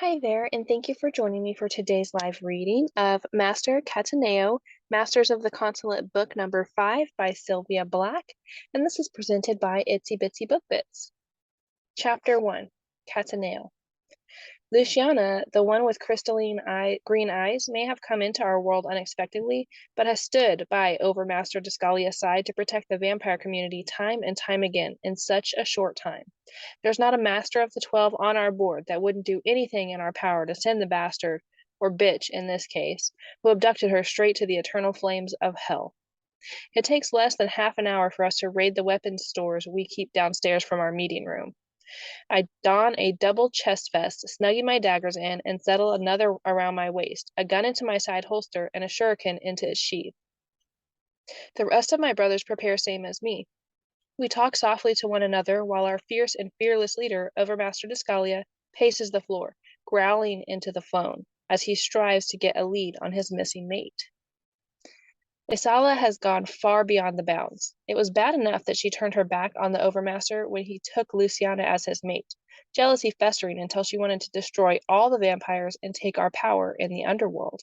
Hi there, and thank you for joining me for today's live reading of Master Catteneo, Masters of the Consulate, book number 5 by Sylvia Black, and this is presented by Itsy Bitsy Book Bits. Chapter 1, Catteneo. Luciana, the one with crystalline green eyes, may have come into our world unexpectedly, but has stood by Overmaster Descallia's side to protect the vampire community time and time again in such a short time. There's not a master of the 12 on our board that wouldn't do anything in our power to send the bastard, or bitch in this case, who abducted her straight to the eternal flames of hell. It takes less than half an hour for us to raid the weapons stores we keep downstairs from our meeting room. I don a double chest vest, snuggie my daggers in, and settle another around my waist, a gun into my side holster, and a shuriken into its sheath. The rest of my brothers prepare same as me. We talk softly to one another while our fierce and fearless leader, Overmaster Descallia, paces the floor, growling into the phone as he strives to get a lead on his missing mate. Isala has gone far beyond the bounds. It was bad enough that she turned her back on the Overmaster when he took Luciana as his mate, jealousy festering until she wanted to destroy all the vampires and take our power in the underworld.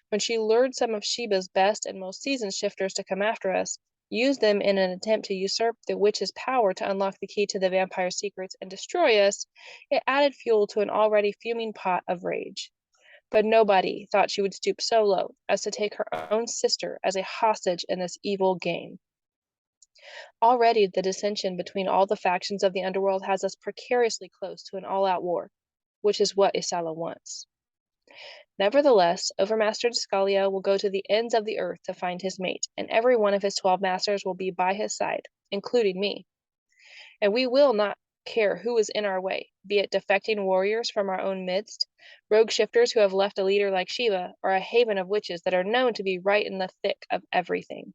When she lured some of Sheba's best and most seasoned shifters to come after us, used them in an attempt to usurp the witch's power to unlock the key to the vampire's secrets and destroy us, it added fuel to an already fuming pot of rage. But nobody thought she would stoop so low as to take her own sister as a hostage in this evil game. Already the dissension between all the factions of the underworld has us precariously close to an all-out war, which is what Isala wants. Nevertheless, Overmaster Descallia will go to the ends of the earth to find his mate, and every one of his 12 masters will be by his side, including me. And we will not care who is in our way, be it defecting warriors from our own midst, rogue shifters who have left a leader like Shiva, or a haven of witches that are known to be right in the thick of everything.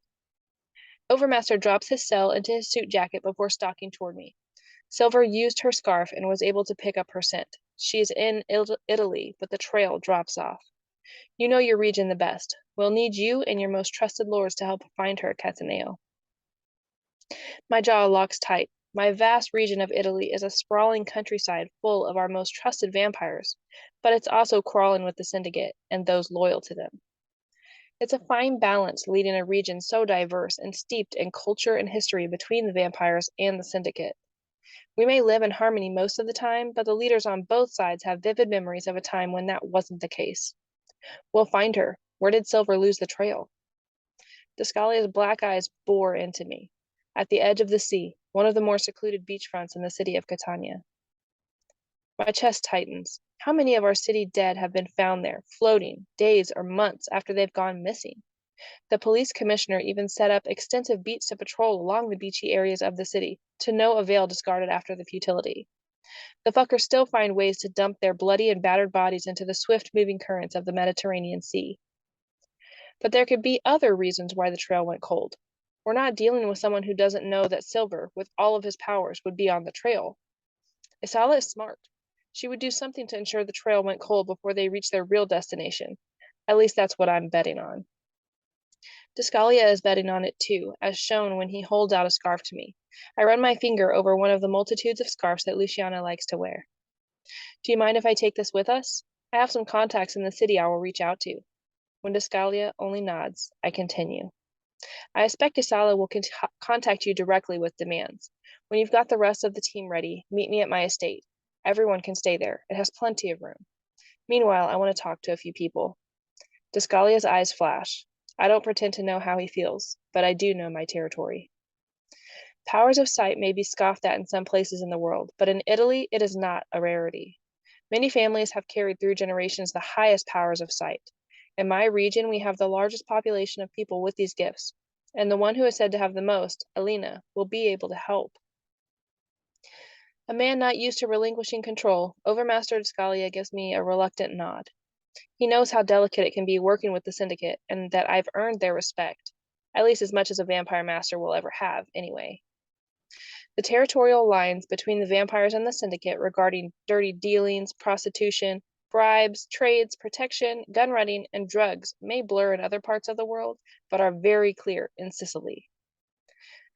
Overmaster drops his cell into his suit jacket before stalking toward me. Silver used her scarf and was able to pick up her scent. She is in Italy, but the trail drops off. You know your region the best. We'll need you and your most trusted lords to help find her, Catteneo. My jaw locks tight. My vast region of Italy is a sprawling countryside full of our most trusted vampires, but it's also crawling with the syndicate and those loyal to them. It's a fine balance leading a region so diverse and steeped in culture and history between the vampires and the syndicate. We may live in harmony most of the time, but the leaders on both sides have vivid memories of a time when that wasn't the case. We'll find her. Where did Silver lose the trail? Descallia's black eyes bore into me. At the edge of the sea, one of the more secluded beachfronts in the city of Catania. My chest tightens. How many of our city dead have been found there, floating, days or months after they've gone missing? The police commissioner even set up extensive beats to patrol along the beachy areas of the city, to no avail discarded after the futility. The fuckers still find ways to dump their bloody and battered bodies into the swift-moving currents of the Mediterranean Sea. But there could be other reasons why the trail went cold. We're not dealing with someone who doesn't know that Silver, with all of his powers, would be on the trail. Isala is smart. She would do something to ensure the trail went cold before they reached their real destination. At least that's what I'm betting on. Descallia is betting on it too, as shown when he holds out a scarf to me. I run my finger over one of the multitudes of scarves that Luciana likes to wear. Do you mind if I take this with us? I have some contacts in the city I will reach out to. When Descallia only nods, I continue. I expect Isala will contact you directly with demands. When you've got the rest of the team ready, meet me at my estate. Everyone can stay there. It has plenty of room. Meanwhile, I want to talk to a few people. Descallia's eyes flash. I don't pretend to know how he feels, but I do know my territory. Powers of sight may be scoffed at in some places in the world, but in Italy it is not a rarity. Many families have carried through generations the highest powers of sight. In my region, we have the largest population of people with these gifts, and the one who is said to have the most, Alina, will be able to help. A man not used to relinquishing control, Overmaster Descallia gives me a reluctant nod. He knows how delicate it can be working with the syndicate, and that I've earned their respect, at least as much as a vampire master will ever have, anyway. The territorial lines between the vampires and the syndicate regarding dirty dealings, prostitution, bribes, trades, protection, gun running, and drugs may blur in other parts of the world, but are very clear in Sicily.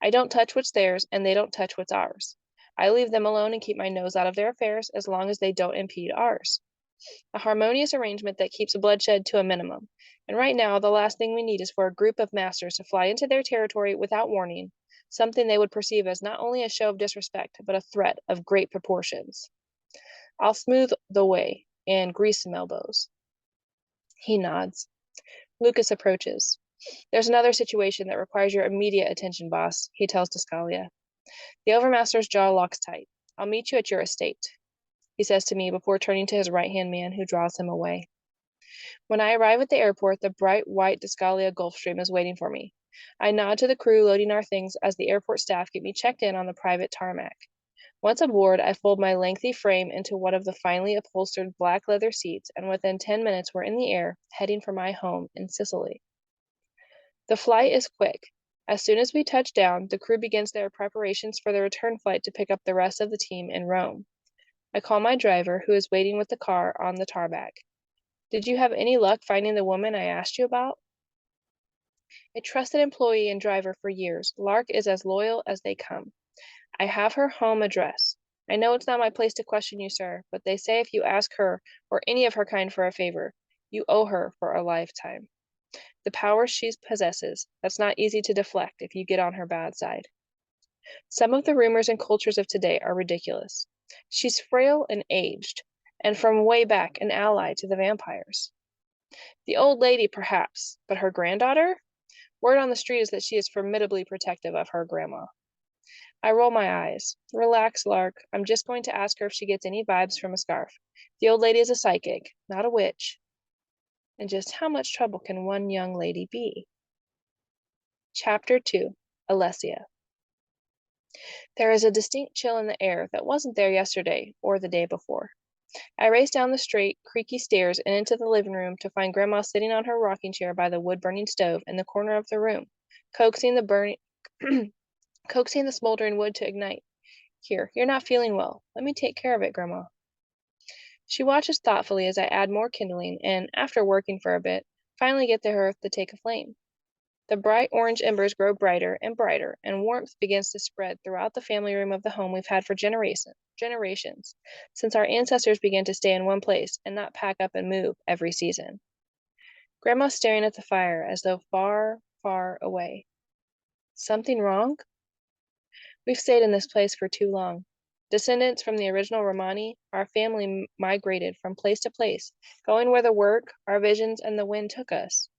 I don't touch what's theirs, and they don't touch what's ours. I leave them alone and keep my nose out of their affairs as long as they don't impede ours. A harmonious arrangement that keeps bloodshed to a minimum. And right now, the last thing we need is for a group of masters to fly into their territory without warning, something they would perceive as not only a show of disrespect, but a threat of great proportions. I'll smooth the way and grease some elbows. He nods. Lucas approaches. There's another situation that requires your immediate attention, boss, he tells Descallia. The Overmaster's jaw locks tight. I'll meet you at your estate, he says to me before turning to his right-hand man who draws him away. When I arrive at the airport, the bright white Descallia Gulfstream is waiting for me. I nod to the crew loading our things as the airport staff get me checked in on the private tarmac. Once aboard, I fold my lengthy frame into one of the finely upholstered black leather seats, and within 10 minutes we're in the air, heading for my home in Sicily. The flight is quick. As soon as we touch down, the crew begins their preparations for the return flight to pick up the rest of the team in Rome. I call my driver, who is waiting with the car on the tarmac. Did you have any luck finding the woman I asked you about? A trusted employee and driver for years, Lark is as loyal as they come. I have her home address. I know it's not my place to question you, sir, but they say if you ask her or any of her kind for a favor, you owe her for a lifetime. The power she possesses, that's not easy to deflect if you get on her bad side. Some of the rumors and cultures of today are ridiculous. She's frail and aged, and from way back an ally to the vampires. The old lady, perhaps, but her granddaughter? Word on the street is that she is formidably protective of her grandma. I roll my eyes. Relax, Lark. I'm just going to ask her if she gets any vibes from a scarf. The old lady is a psychic, not a witch. And just how much trouble can one young lady be? Chapter 2. Alessia. There is a distinct chill in the air that wasn't there yesterday or the day before. I race down the straight, creaky stairs and into the living room to find Grandma sitting on her rocking chair by the wood-burning stove in the corner of the room, coaxing the smoldering wood to ignite. Here, you're not feeling well. Let me take care of it, Grandma. She watches thoughtfully as I add more kindling and, after working for a bit, finally get the hearth to take a flame. The bright orange embers grow brighter, and warmth begins to spread throughout the family room of the home we've had for generations, since our ancestors began to stay in one place and not pack up and move every season. Grandma's staring at the fire as though far, far away. Something wrong? We've stayed in this place for too long. Descendants from the original Romani, our family migrated from place to place, going where the work, our visions, and the wind took us.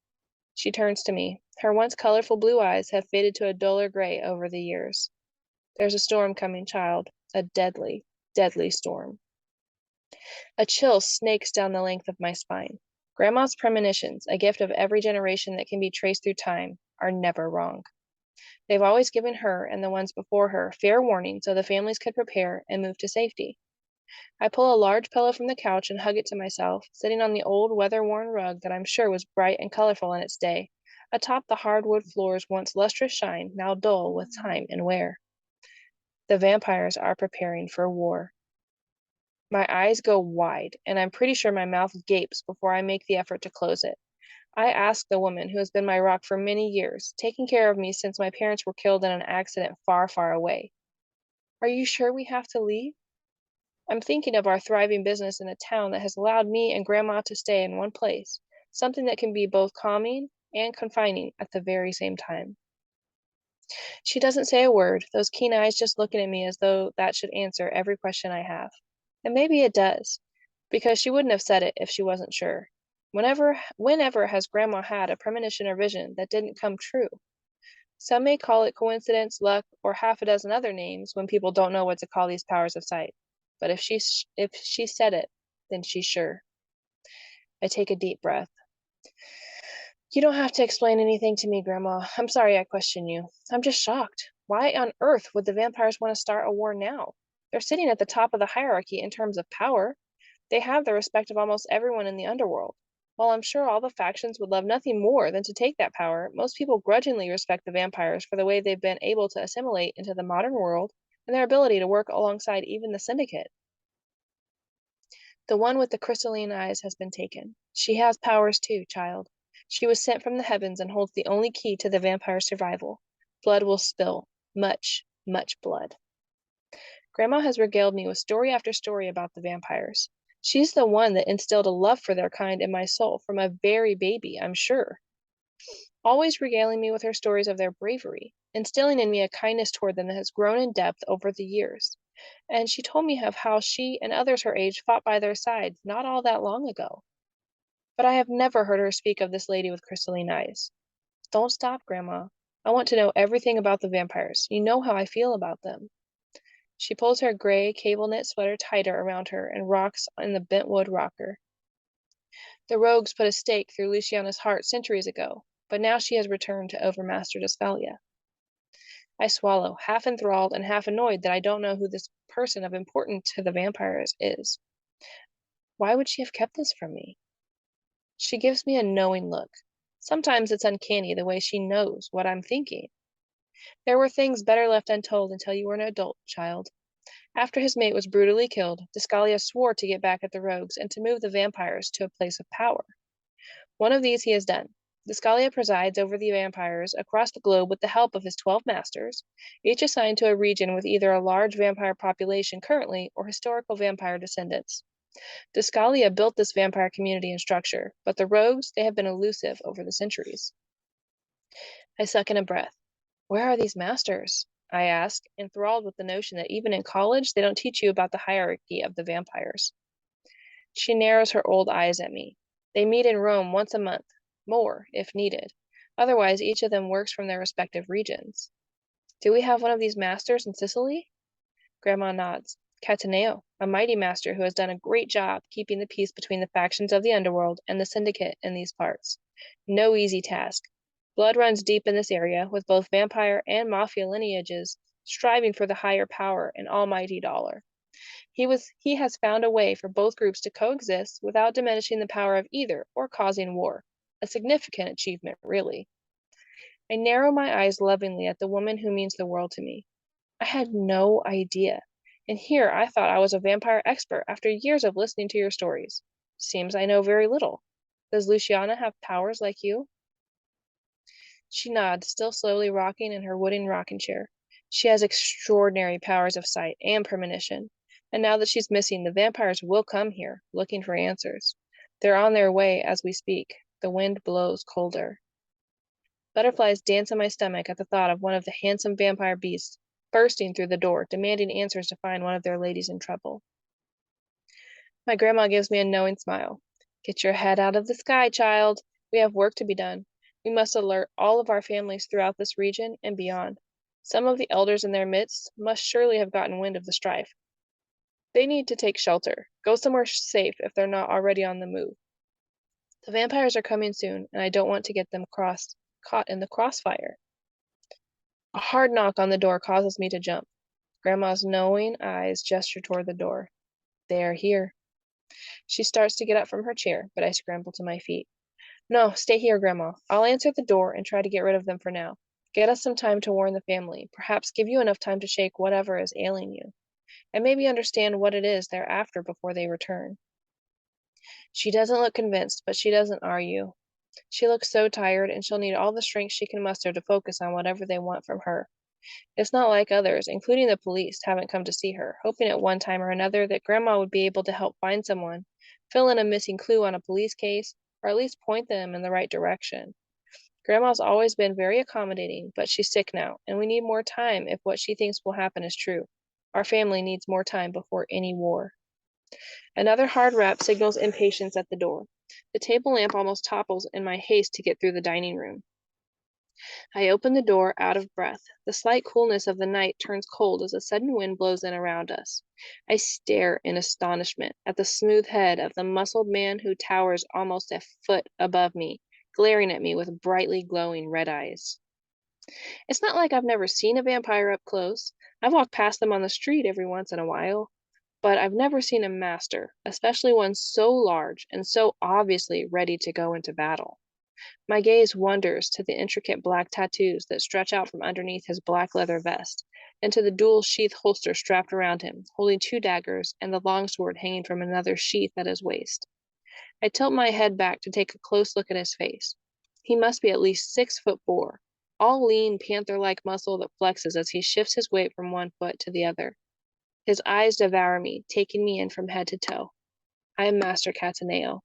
She turns to me. Her once colorful blue eyes have faded to a duller gray over the years. There's a storm coming, child. A deadly, deadly storm. A chill snakes down the length of my spine. Grandma's premonitions, a gift of every generation that can be traced through time, are never wrong. They've always given her and the ones before her fair warning so the families could prepare and move to safety. I pull a large pillow from the couch and hug it to myself, sitting on the old weather-worn rug that I'm sure was bright and colorful in its day, atop the hardwood floor's once lustrous shine, now dull with time and wear. The vampires are preparing for war. My eyes go wide, and I'm pretty sure my mouth gapes before I make the effort to close it. I ask the woman who has been my rock for many years, taking care of me since my parents were killed in an accident far, far away. Are you sure we have to leave? I'm thinking of our thriving business in a town that has allowed me and Grandma to stay in one place, something that can be both calming and confining at the very same time. She doesn't say a word, those keen eyes just looking at me as though that should answer every question I have. And maybe it does, because she wouldn't have said it if she wasn't sure. Whenever has Grandma had a premonition or vision that didn't come true? Some may call it coincidence, luck, or half a dozen other names when people don't know what to call these powers of sight. But if she said it, then she's sure. I take a deep breath. You don't have to explain anything to me, Grandma. I'm sorry I question you. I'm just shocked. Why on earth would the vampires want to start a war now? They're sitting at the top of the hierarchy in terms of power. They have the respect of almost everyone in the underworld. While I'm sure all the factions would love nothing more than to take that power, most people grudgingly respect the vampires for the way they've been able to assimilate into the modern world and their ability to work alongside even the Syndicate. The one with the crystalline eyes has been taken. She has powers too, child. She was sent from the heavens and holds the only key to the vampire's survival. Blood will spill. Much, much blood. Grandma has regaled me with story after story about the vampires. She's the one that instilled a love for their kind in my soul from a very baby, I'm sure, always regaling me with her stories of their bravery, instilling in me a kindness toward them that has grown in depth over the years. And she told me of how she and others her age fought by their sides not all that long ago. But I have never heard her speak of this lady with crystalline eyes. Don't stop, Grandma. I want to know everything about the vampires. You know how I feel about them. She pulls her gray cable knit sweater tighter around her and rocks in the bentwood rocker. The rogues put a stake through Luciana's heart centuries ago, but now she has returned to Overmaster Descallia. I swallow, half enthralled and half annoyed that I don't know who this person of importance to the vampires is. Why would she have kept this from me? She gives me a knowing look. Sometimes it's uncanny the way she knows what I'm thinking. There were things better left untold until you were an adult, child. After his mate was brutally killed, Descallia swore to get back at the rogues and to move the vampires to a place of power. One of these he has done. Descallia presides over the vampires across the globe with the help of his 12 masters, each assigned to a region with either a large vampire population currently or historical vampire descendants. Descallia built this vampire community and structure, but the rogues, they have been elusive over the centuries. I suck in a breath. Where are these masters? I ask, enthralled with the notion that even in college they don't teach you about the hierarchy of the vampires. She narrows her old eyes at me. They meet in Rome once a month, more, if needed. Otherwise, each of them works from their respective regions. Do we have one of these masters in Sicily? Grandma nods. Catteneo, a mighty master who has done a great job keeping the peace between the factions of the underworld and the syndicate in these parts. No easy task. Blood runs deep in this area, with both vampire and mafia lineages striving for the higher power and almighty dollar. He has found a way for both groups to coexist without diminishing the power of either or causing war. A significant achievement, really. I narrow my eyes lovingly at the woman who means the world to me. I had no idea. And here I thought I was a vampire expert after years of listening to your stories. Seems I know very little. Does Luciana have powers like you? She nods, still slowly rocking in her wooden rocking chair. She has extraordinary powers of sight and premonition. And now that she's missing, the vampires will come here, looking for answers. They're on their way as we speak. The wind blows colder. Butterflies dance in my stomach at the thought of one of the handsome vampire beasts bursting through the door, demanding answers to find one of their ladies in trouble. My grandma gives me a knowing smile. Get your head out of the sky, child. We have work to be done. We must alert all of our families throughout this region and beyond. Some of the elders in their midst must surely have gotten wind of the strife. They need to take shelter. Go somewhere safe if they're not already on the move. The vampires are coming soon, and I don't want to get them caught in the crossfire. A hard knock on the door causes me to jump. Grandma's knowing eyes gesture toward the door. They are here. She starts to get up from her chair, but I scramble to my feet. No, stay here, Grandma. I'll answer the door and try to get rid of them for now. Get us some time to warn the family, perhaps give you enough time to shake whatever is ailing you, and maybe understand what it is they're after before they return. She doesn't look convinced, but she doesn't argue. She looks so tired, and she'll need all the strength she can muster to focus on whatever they want from her. It's not like others, including the police, haven't come to see her, hoping at one time or another that Grandma would be able to help find someone, fill in a missing clue on a police case, or at least point them in the right direction. Grandma's always been very accommodating, but she's sick now, and we need more time if what she thinks will happen is true. Our family needs more time before any war. Another hard rap signals impatience at the door. The table lamp almost topples in my haste to get through the dining room. I open the door out of breath. The slight coolness of the night turns cold as a sudden wind blows in around us. I stare in astonishment at the smooth head of the muscled man who towers almost a foot above me, glaring at me with brightly glowing red eyes. It's not like I've never seen a vampire up close. I've walked past them on the street every once in a while, but I've never seen a master, especially one so large and so obviously ready to go into battle. My gaze wanders to the intricate black tattoos that stretch out from underneath his black leather vest, and to the dual sheath holster strapped around him, holding 2 daggers and the longsword hanging from another sheath at his waist. I tilt my head back to take a close look at his face. He must be at least 6'4", all lean, panther-like muscle that flexes as he shifts his weight from one foot to the other. His eyes devour me, taking me in from head to toe. I am Master Catteneo.